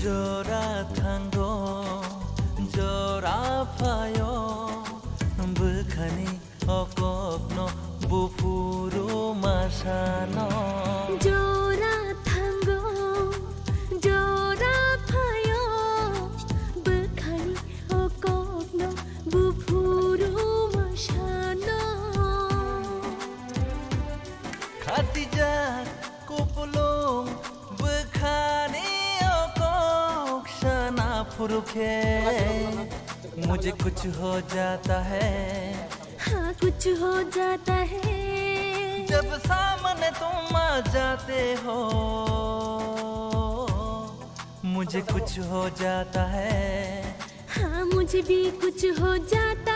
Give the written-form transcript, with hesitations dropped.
Jora thango, jora fayo, bukhani okokno bupuru masano. Jora thango, jora fayo, bukhani okokno bupuru masano. Khatija kupulung bukhani फुरुखे मुझे कुछ हो जाता है। हाँ कुछ हो जाता है जब सामने तुम आ जाते हो। मुझे कुछ हो जाता है। हाँ मुझे भी कुछ हो जाता